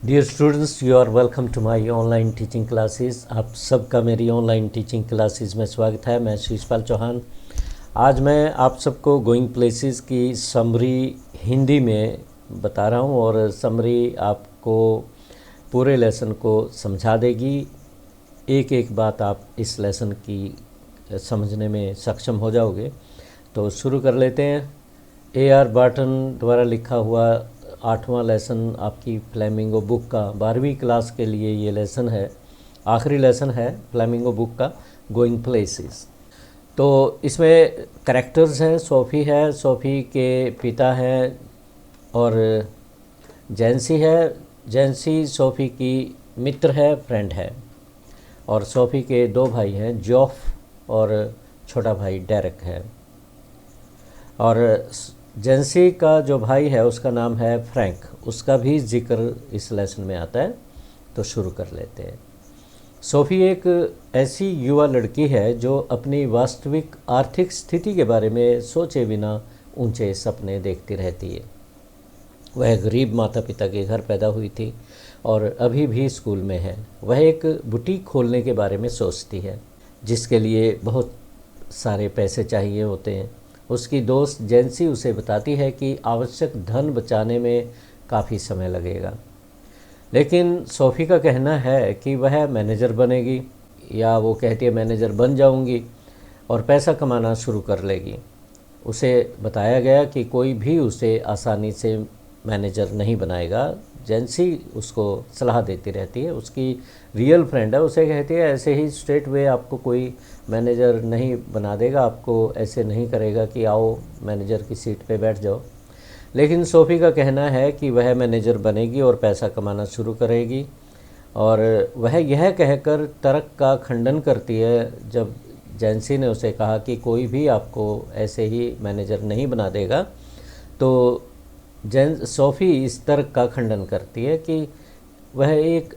Dear students, you are welcome to my online teaching classes. आप सबका मेरी online teaching classes में स्वागत है। मैं शीशपाल चौहान। आज मैं आप सबको गोइंग प्लेसेस की समरी हिंदी में बता रहा हूँ और समरी आपको पूरे लेसन को समझा देगी। एक एक बात आप इस लेसन की समझने में सक्षम हो जाओगे। तो शुरू कर लेते हैं। ए.आर. बार्टन द्वारा लिखा हुआ 8वां लेसन आपकी फ्लेमिंगो बुक का 12वीं क्लास के लिए ये लेसन है। आखिरी लेसन है फ्लेमिंगो बुक का, गोइंग प्लेसेस। तो इसमें कैरेक्टर्स हैं। सोफ़ी है, सोफ़ी के पिता हैं और जैंसी है। जैंसी सोफ़ी की मित्र है, फ्रेंड है। और सोफ़ी के दो भाई हैं, जॉफ और छोटा भाई डेरेक है। और जैंसी का जो भाई है उसका नाम है फ्रैंक, उसका भी जिक्र इस लेसन में आता है। तो शुरू कर लेते हैं। सोफ़ी एक ऐसी युवा लड़की है जो अपनी वास्तविक आर्थिक स्थिति के बारे में सोचे बिना ऊंचे सपने देखती रहती है। वह गरीब माता पिता के घर पैदा हुई थी और अभी भी स्कूल में है। वह एक बुटीक खोलने के बारे में सोचती है जिसके लिए बहुत सारे पैसे चाहिए होते हैं। उसकी दोस्त जैंसी उसे बताती है कि आवश्यक धन बचाने में काफ़ी समय लगेगा, लेकिन सोफ़ी का कहना है कि वह मैनेजर बनेगी, या वो कहती है मैनेजर बन जाऊंगी और पैसा कमाना शुरू कर लेगी। उसे बताया गया कि कोई भी उसे आसानी से मैनेजर नहीं बनाएगा। जैंसी उसको सलाह देती रहती है। उसकी रियल फ्रेंड है, उसे कहती है ऐसे ही स्ट्रेट वे आपको कोई मैनेजर नहीं बना देगा, आपको ऐसे नहीं करेगा कि आओ मैनेजर की सीट पे बैठ जाओ। लेकिन सोफ़ी का कहना है कि वह मैनेजर बनेगी और पैसा कमाना शुरू करेगी। और वह यह कहकर तर्क का खंडन करती है जब जैंसी ने उसे कहा कि कोई भी आपको ऐसे ही मैनेजर नहीं बना देगा। तो सोफ़ी इस तर्क का खंडन करती है कि वह एक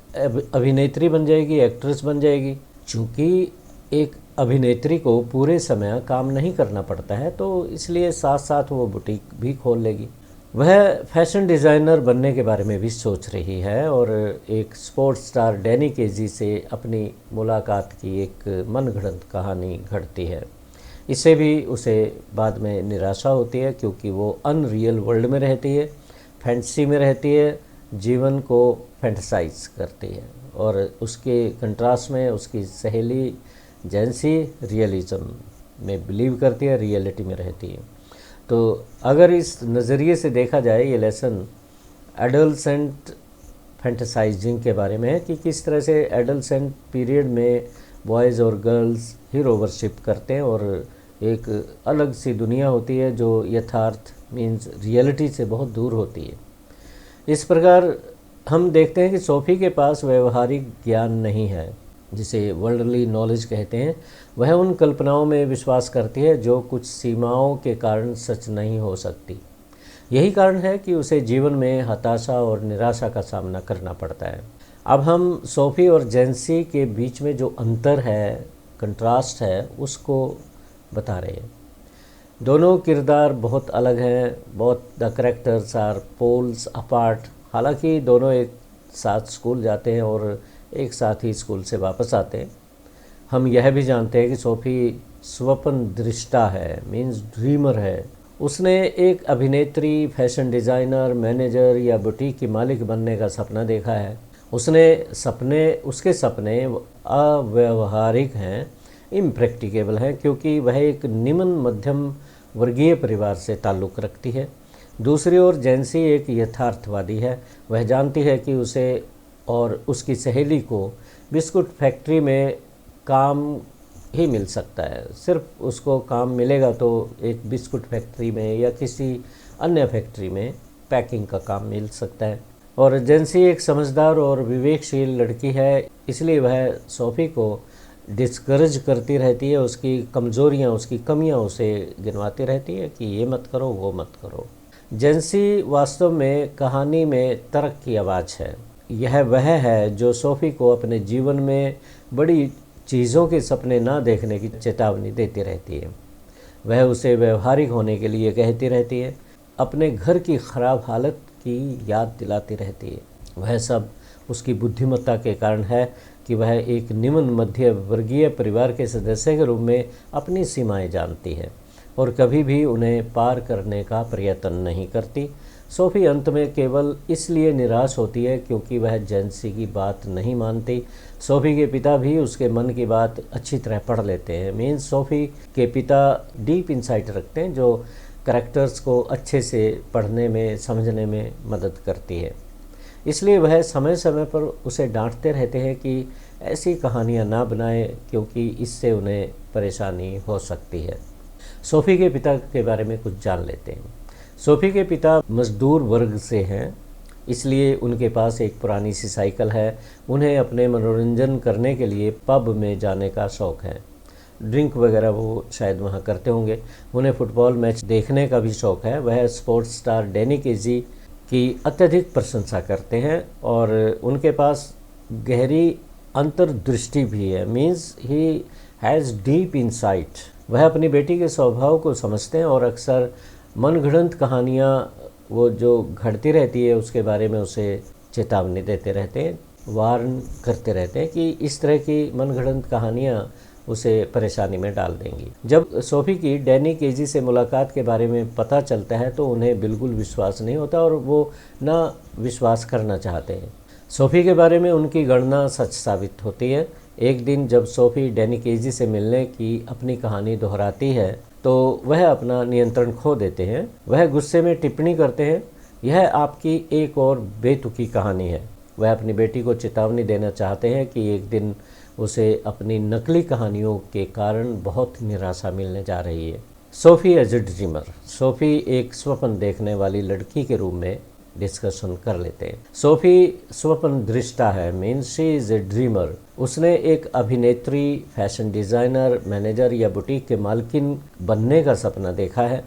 अभिनेत्री बन जाएगी, एक्ट्रेस बन जाएगी। चूँकि एक अभिनेत्री को पूरे समय काम नहीं करना पड़ता है, तो इसलिए साथ साथ वो बुटीक भी खोल लेगी। वह फैशन डिज़ाइनर बनने के बारे में भी सोच रही है और एक स्पोर्ट्स स्टार डैनी केजी से अपनी मुलाकात की एक मनगढ़ंत कहानी घटती है। इससे भी उसे बाद में निराशा होती है क्योंकि वो अनरियल वर्ल्ड में रहती है, फैंटेसी में रहती है, जीवन को फैंटेसाइज करती है। और उसके कंट्रास्ट में उसकी सहेली जैंसी रियलिज्म में बिलीव करती है, रियलिटी में रहती है। तो अगर इस नज़रिए से देखा जाए, ये लेसन एडोलसेंट फैंटेसाइजिंग के बारे में है कि किस तरह से एडोलसेंट पीरियड में बॉयज़ और गर्ल्स हीरो वर्शिप करते हैं और एक अलग सी दुनिया होती है जो यथार्थ मीन्स रियलिटी से बहुत दूर होती है। इस प्रकार हम देखते हैं कि सोफ़ी के पास व्यवहारिक ज्ञान नहीं है, जिसे वर्ल्डली नॉलेज कहते हैं। वह उन कल्पनाओं में विश्वास करती है जो कुछ सीमाओं के कारण सच नहीं हो सकती। यही कारण है कि उसे जीवन में हताशा और निराशा का सामना करना पड़ता है। अब हम सोफ़ी और जैंसी के बीच में जो अंतर है, कंट्रास्ट है, उसको बता रहे हैं। दोनों किरदार बहुत अलग हैं, बहुत the characters are poles apart. हालांकि दोनों एक साथ स्कूल जाते हैं और एक साथ ही स्कूल से वापस आते हैं। हम यह भी जानते हैं कि सोफ़ी स्वप्न दृष्टा है, मीन्स ड्रीमर है। उसने एक अभिनेत्री, फैशन डिज़ाइनर, मैनेजर या बुटीक की मालिक बनने का सपना देखा है। उसके सपने अव्यवहारिक हैं, इम्प्रैक्टिकेबल हैं, क्योंकि वह एक निम्न मध्यम वर्गीय परिवार से ताल्लुक़ रखती है। दूसरी ओर जैंसी एक यथार्थवादी है। वह जानती है कि उसे और उसकी सहेली को बिस्कुट फैक्ट्री में काम ही मिल सकता है। सिर्फ उसको काम मिलेगा तो एक बिस्कुट फैक्ट्री में या किसी अन्य फैक्ट्री में पैकिंग का काम मिल सकता है। और जैंसी एक समझदार और विवेकशील लड़की है, इसलिए वह सोफ़ी को डिस्करेज करती रहती है। उसकी कमज़ोरियाँ, उसकी कमियाँ उसे गिनवाती रहती है कि ये मत करो, वो मत करो। जैंसी वास्तव में कहानी में तर्क की आवाज़ है। यह वह है जो सोफ़ी को अपने जीवन में बड़ी चीज़ों के सपने ना देखने की चेतावनी देती रहती है। वह उसे व्यवहारिक होने के लिए कहती रहती है, अपने घर की ख़राब हालत की याद दिलाती रहती है। वह सब उसकी बुद्धिमत्ता के कारण है कि वह एक निम्न मध्य वर्गीय परिवार के सदस्य के रूप में अपनी सीमाएं जानती है और कभी भी उन्हें पार करने का प्रयत्न नहीं करती। सोफ़ी अंत में केवल इसलिए निराश होती है क्योंकि वह जेंसी की बात नहीं मानती। सोफ़ी के पिता भी उसके मन की बात अच्छी तरह पढ़ लेते हैं। मीन्स सोफ़ी के पिता डीप इंसाइट रखते हैं जो करैक्टर्स को अच्छे से पढ़ने में समझने में मदद करती है। इसलिए वह समय समय पर उसे डांटते रहते हैं कि ऐसी कहानियाँ ना बनाए क्योंकि इससे उन्हें परेशानी हो सकती है। सोफ़ी के पिता के बारे में कुछ जान लेते हैं। सोफ़ी के पिता मज़दूर वर्ग से हैं, इसलिए उनके पास एक पुरानी सी साइकिल है। उन्हें अपने मनोरंजन करने के लिए पब में जाने का शौक़ है। ड्रिंक वगैरह वो शायद वहाँ करते होंगे। उन्हें फ़ुटबॉल मैच देखने का भी शौक़ है। वह स्पोर्ट्स स्टार डैनी केजी की अत्यधिक प्रशंसा करते हैं और उनके पास गहरी अंतर्दृष्टि भी है। Means he has deep insight. वह अपनी बेटी के स्वभाव को समझते हैं और अक्सर मनगढ़ंत कहानियाँ वो जो घटती रहती है उसके बारे में उसे चेतावनी देते रहते हैं, वार्न करते रहते हैं कि इस तरह की मनगढ़ंत कहानियाँ उसे परेशानी में डाल देंगी। जब सोफ़ी की डैनी केजी से मुलाकात के बारे में पता चलता है तो उन्हें बिल्कुल विश्वास नहीं होता और वो ना विश्वास करना चाहते हैं। सोफ़ी के बारे में उनकी गणना सच साबित होती है। एक दिन जब सोफ़ी डैनी केजी से मिलने की अपनी कहानी दोहराती है तो वह अपना नियंत्रण खो देते हैं। वह गुस्से में टिप्पणी करते हैं, यह आपकी एक और बेतुकी कहानी है। वह अपनी बेटी को चेतावनी देना चाहते हैं कि एक दिन उसे अपनी नकली कहानियों के कारण बहुत निराशा मिलने जा रही है। Sophie as a dreamer. Sophie एक स्वप्न देखने वाली लड़की के रूप में डिस्कशन कर लेते हैं। सोफ़ी स्वप्न दृष्टा है, means she is a dreamer. उसने एक अभिनेत्री, फैशन डिज़ाइनर, मैनेजर या बुटीक के मालकिन बनने का सपना देखा है।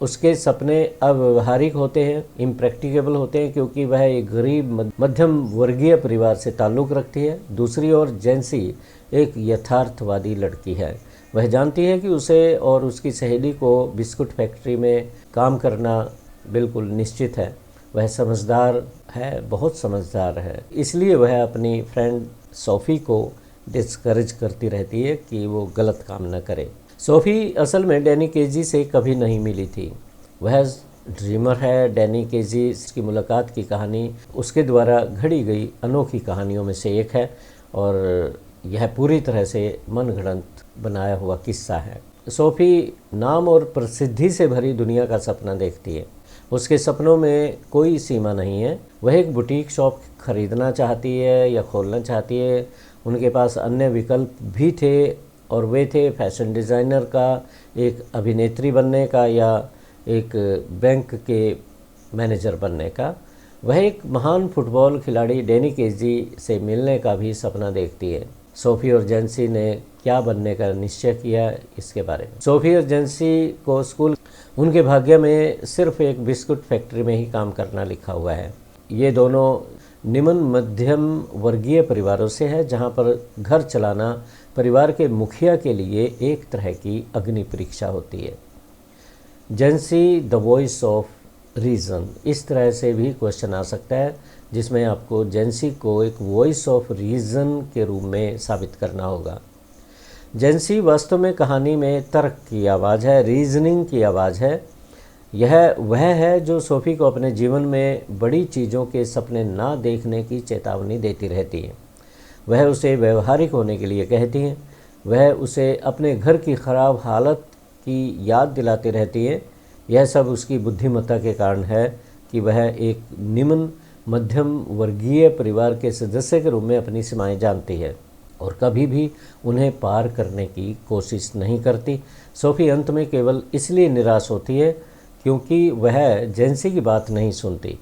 उसके सपने अव्यवहारिक होते हैं, इम्प्रैक्टिकेबल होते हैं क्योंकि वह एक गरीब मध्यम वर्गीय परिवार से ताल्लुक़ रखती है। दूसरी ओर जेंसी एक यथार्थवादी लड़की है। वह जानती है कि उसे और उसकी सहेली को बिस्कुट फैक्ट्री में काम करना बिल्कुल निश्चित है। वह समझदार है, बहुत समझदार है। इसलिए वह अपनी फ्रेंड सोफ़ी को डिस्करेज करती रहती है कि वो गलत काम न करे। सोफ़ी असल में डैनी केजी से कभी नहीं मिली थी। वह ड्रीमर है। डैनी केजी की मुलाकात की कहानी उसके द्वारा घड़ी गई अनोखी कहानियों में से एक है और यह पूरी तरह से मनगढ़ंत बनाया हुआ किस्सा है। सोफ़ी नाम और प्रसिद्धि से भरी दुनिया का सपना देखती है। उसके सपनों में कोई सीमा नहीं है। वह एक बुटीक शॉप खरीदना चाहती है या खोलना चाहती है। उनके पास अन्य विकल्प भी थे और वे थे फैशन डिज़ाइनर का, एक अभिनेत्री बनने का या एक बैंक के मैनेजर बनने का। वह एक महान फुटबॉल खिलाड़ी डैनी केजी से मिलने का भी सपना देखती है। सोफ़ी और जेंसी ने क्या बनने का निश्चय किया इसके बारे में। सोफ़ी और जेंसी को स्कूल उनके भाग्य में सिर्फ एक बिस्कुट फैक्ट्री में ही काम करना लिखा हुआ है। ये दोनों निम्न मध्यम वर्गीय परिवारों से है जहाँ पर घर चलाना परिवार के मुखिया के लिए एक तरह की अग्नि परीक्षा होती है। जेंसी द वॉइस ऑफ रीज़न, इस तरह से भी क्वेश्चन आ सकता है जिसमें आपको जेंसी को एक वॉइस ऑफ रीज़न के रूप में साबित करना होगा। जेंसी वास्तव में कहानी में तर्क की आवाज़ है, रीजनिंग की आवाज़ है। यह वह है जो सोफ़ी को अपने जीवन में बड़ी चीज़ों के सपने ना देखने की चेतावनी देती रहती है। वह उसे व्यवहारिक होने के लिए कहती हैं। वह उसे अपने घर की ख़राब हालत की याद दिलाती रहती है। यह सब उसकी बुद्धिमत्ता के कारण है कि वह एक निम्न मध्यम वर्गीय परिवार के सदस्य के रूप में अपनी सीमाएं जानती है और कभी भी उन्हें पार करने की कोशिश नहीं करती। सोफ़ी अंत में केवल इसलिए निराश होती है क्योंकि वह जेंसी की बात नहीं सुनती।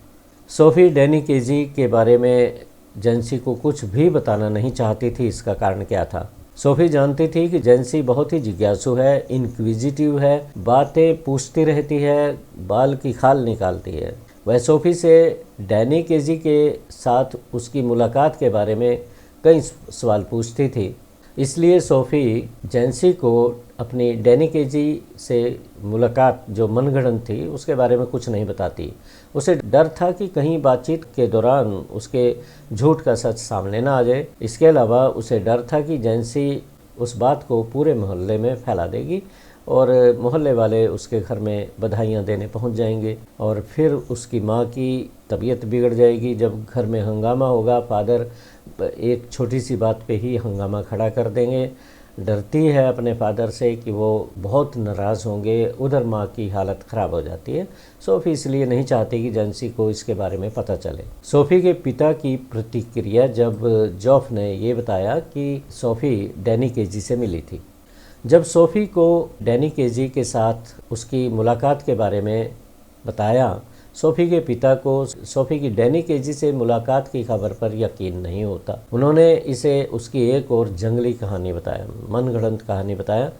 सोफ़ी डैनी केजी के बारे में जेंसी को कुछ भी बताना नहीं चाहती थी। इसका कारण क्या था? सोफ़ी जानती थी कि जेंसी बहुत ही जिज्ञासु है, इनक्विजिटिव है, बातें पूछती रहती है, बाल की खाल निकालती है। वह सोफ़ी से डैनी केजी के साथ उसकी मुलाकात के बारे में कई सवाल पूछती थी। इसलिए सोफ़ी जेंसी को अपनी डैनी केजी से मुलाकात जो मनगढ़ंत थी उसके बारे में कुछ नहीं बताती। उसे डर था कि कहीं बातचीत के दौरान उसके झूठ का सच सामने ना आ जाए। इसके अलावा उसे डर था कि जैंसी उस बात को पूरे मोहल्ले में फैला देगी और मोहल्ले वाले उसके घर में बधाइयाँ देने पहुंच जाएंगे और फिर उसकी माँ की तबीयत बिगड़ जाएगी। जब घर में हंगामा होगा, फादर एक छोटी सी बात पे ही हंगामा खड़ा कर देंगे। डरती है अपने फादर से कि वो बहुत नाराज़ होंगे। उधर माँ की हालत ख़राब हो जाती है। सोफ़ी इसलिए नहीं चाहती कि जैंसी को इसके बारे में पता चले। सोफ़ी के पिता की प्रतिक्रिया जब जॉफ ने ये बताया कि सोफ़ी डैनी केजी से मिली थी। जब सोफ़ी को डैनी केजी के साथ उसकी मुलाकात के बारे में बताया, सोफ़ी के पिता को सोफ़ी की डैनी केजी से मुलाकात की खबर पर यकीन नहीं होता। उन्होंने इसे उसकी एक और जंगली कहानी बताया, मनगढ़ंत कहानी बताया।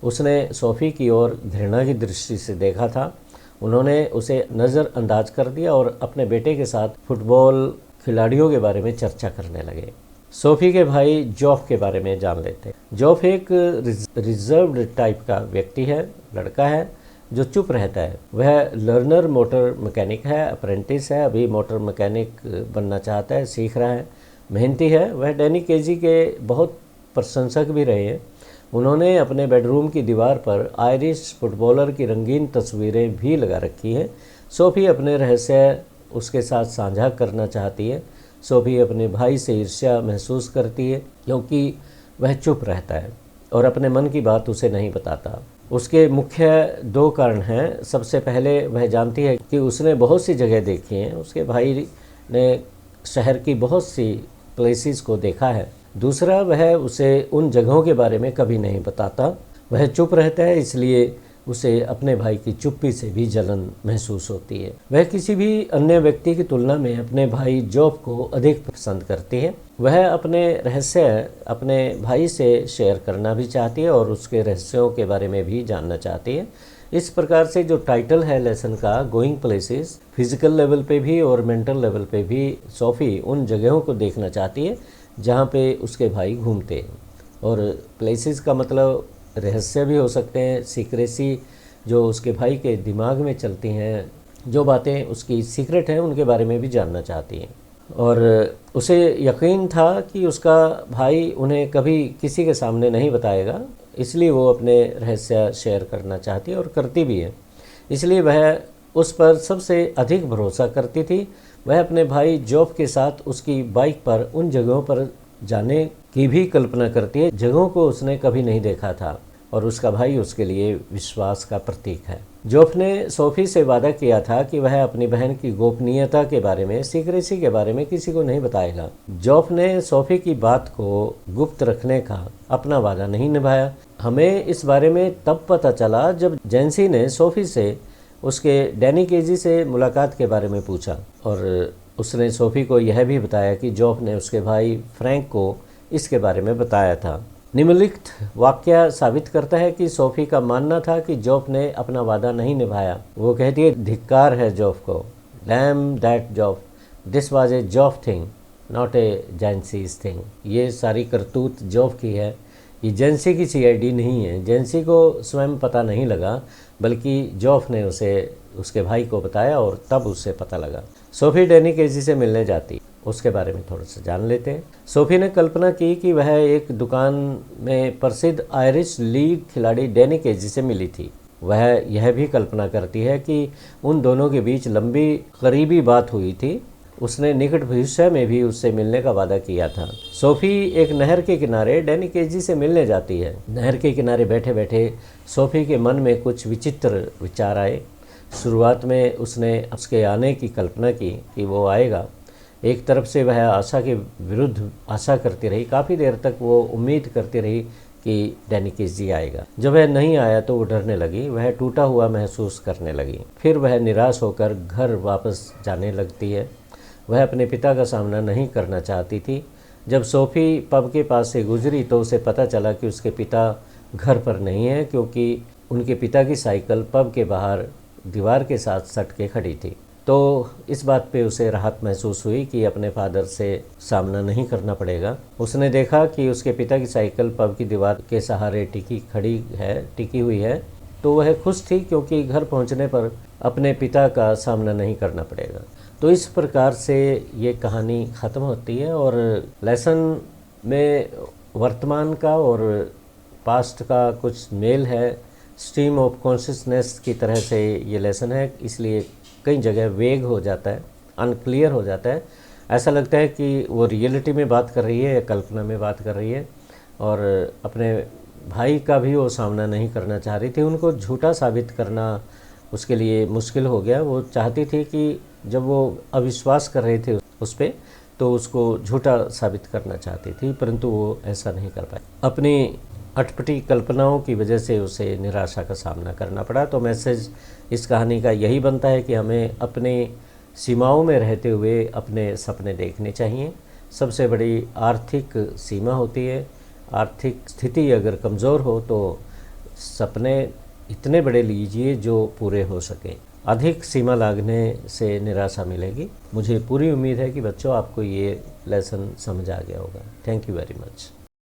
उसने सोफ़ी की ओर घृणा की दृष्टि से देखा था। उन्होंने उसे नज़रअंदाज कर दिया और अपने बेटे के साथ फुटबॉल खिलाड़ियों के बारे में चर्चा करने लगे। सोफ़ी के भाई जॉफ के बारे में जान लेते। जॉफ एक रिजर्व्ड टाइप का व्यक्ति है, लड़का है जो चुप रहता है। वह लर्नर मोटर मैकेनिक है, अप्रेंटिस है, अभी मोटर मैकेनिक बनना चाहता है, सीख रहा है, मेहनती है। वह डैनी केजी के बहुत प्रशंसक भी रहे हैं। उन्होंने अपने बेडरूम की दीवार पर आयरिश फुटबॉलर की रंगीन तस्वीरें भी लगा रखी हैं। सोफ़ी अपने रहस्य उसके साथ साझा करना चाहती है। सोफ़ी अपने भाई से ईर्ष्या महसूस करती है क्योंकि वह चुप रहता है और अपने मन की बात उसे नहीं बताता। उसके मुख्य दो कारण हैं। सबसे पहले वह जानती है कि उसने बहुत सी जगह देखी हैं। उसके भाई ने शहर की बहुत सी प्लेसेस को देखा है। दूसरा, वह उसे उन जगहों के बारे में कभी नहीं बताता। वह चुप रहता है, इसलिए उसे अपने भाई की चुप्पी से भी जलन महसूस होती है। वह किसी भी अन्य व्यक्ति की तुलना में अपने भाई जॉफ को अधिक पसंद करती है। वह अपने रहस्य अपने भाई से शेयर करना भी चाहती है और उसके रहस्यों के बारे में भी जानना चाहती है। इस प्रकार से जो टाइटल है लेसन का, गोइंग प्लेसेस, फिजिकल लेवल पे भी और मेंटल लेवल पे भी सोफ़ी उन जगहों को देखना चाहती है जहाँ पे उसके भाई घूमते हैं। और प्लेसेस का मतलब रहस्य भी हो सकते हैं, सीक्रेसी जो उसके भाई के दिमाग में चलती हैं, जो बातें उसकी सीक्रेट हैं उनके बारे में भी जानना चाहती हैं। और उसे यकीन था कि उसका भाई उन्हें कभी किसी के सामने नहीं बताएगा, इसलिए वो अपने रहस्य शेयर करना चाहती है और करती भी है। इसलिए वह उस पर सबसे अधिक भरोसा करती थी। वह अपने भाई जॉफ के साथ उसकी बाइक पर उन जगहों पर जाने की भी कल्पना करती है जगहों को उसने कभी नहीं देखा था और उसका भाई उसके लिए विश्वास का प्रतीक है। जॉफ ने सोफ़ी से वादा किया था कि वह अपनी बहन की गोपनीयता के बारे में, सीक्रेसी के बारे में किसी को नहीं बताएगा। जॉफ ने सोफ़ी की बात को गुप्त रखने का अपना वादा नहीं निभाया। हमें इस बारे में तब पता चला जब जैंसी ने सोफ़ी से उसके डैनी केजी से मुलाकात के बारे में पूछा और उसने सोफ़ी को यह भी बताया कि जॉफ ने उसके भाई फ्रैंक को इसके बारे में बताया था। निम्नलिखित वाक्य साबित करता है कि सोफ़ी का मानना था कि जॉफ ने अपना वादा नहीं निभाया। वो कहती है, धिक्कार है जॉफ को, damn that Joff, this was a Joff thing not a Jancy's thing. ये सारी करतूत जॉफ की है, ये जैंसी की सीआईडी नहीं है। जैंसी को स्वयं पता नहीं लगा, बल्कि जॉफ ने उसे उसके भाई को बताया और तब उससे पता लगा। सोफ़ी डैनी केजी से मिलने जाती, उसके बारे में थोड़ा सा जान लेते हैं। सोफ़ी ने कल्पना की कि वह एक दुकान में प्रसिद्ध आयरिश लीग खिलाड़ी डैनी केजी से मिली थी। वह यह भी कल्पना करती है कि उन दोनों के बीच लंबी करीबी बात हुई थी। उसने निकट भविष्य में भी उससे मिलने का वादा किया था। सोफ़ी एक नहर के किनारे डैनी केजी से मिलने जाती है। नहर के किनारे बैठे बैठे सोफ़ी के मन में कुछ विचित्र विचार आए। शुरुआत में उसने उसके आने की कल्पना की कि वो आएगा। एक तरफ से वह आशा के विरुद्ध आशा करती रही। काफ़ी देर तक वो उम्मीद करती रही कि डैनी केजी आएगा। जब वह नहीं आया तो वो डरने लगी, वह टूटा हुआ महसूस करने लगी। फिर वह निराश होकर घर वापस जाने लगती है। वह अपने पिता का सामना नहीं करना चाहती थी। जब सोफ़ी पब के पास से गुजरी तो उसे पता चला कि उसके पिता घर पर नहीं है, क्योंकि उनके पिता की साइकिल पब के बाहर दीवार के साथ सट के खड़ी थी। तो इस बात पे उसे राहत महसूस हुई कि अपने फादर से सामना नहीं करना पड़ेगा। उसने देखा कि उसके पिता की साइकिल पब की दीवार के सहारे टिकी हुई है, तो वह खुश थी क्योंकि घर पहुंचने पर अपने पिता का सामना नहीं करना पड़ेगा। तो इस प्रकार से ये कहानी ख़त्म होती है और लेसन में वर्तमान का और पास्ट का कुछ मेल है। स्ट्रीम ऑफ कॉन्शियसनेस की तरह से ये लेसन है, इसलिए कई जगह वेग हो जाता है, अनक्लियर हो जाता है। ऐसा लगता है कि वो रियलिटी में बात कर रही है या कल्पना में बात कर रही है। और अपने भाई का भी वो सामना नहीं करना चाह रही थी, उनको झूठा साबित करना उसके लिए मुश्किल हो गया। वो चाहती थी कि जब वो अविश्वास कर रहे थे उस पर, तो उसको झूठा साबित करना चाहती थी, परंतु वो ऐसा नहीं कर पाई। अपनी अटपटी कल्पनाओं की वजह से उसे निराशा का सामना करना पड़ा। तो मैसेज इस कहानी का यही बनता है कि हमें अपने सीमाओं में रहते हुए अपने सपने देखने चाहिए। सबसे बड़ी आर्थिक सीमा होती है। आर्थिक स्थिति अगर कमज़ोर हो तो सपने इतने बड़े लीजिए जो पूरे हो सकें। अधिक सीमा लागने से निराशा मिलेगी। मुझे पूरी उम्मीद है कि बच्चों आपको ये लेसन समझ आ गया होगा। Thank you very much.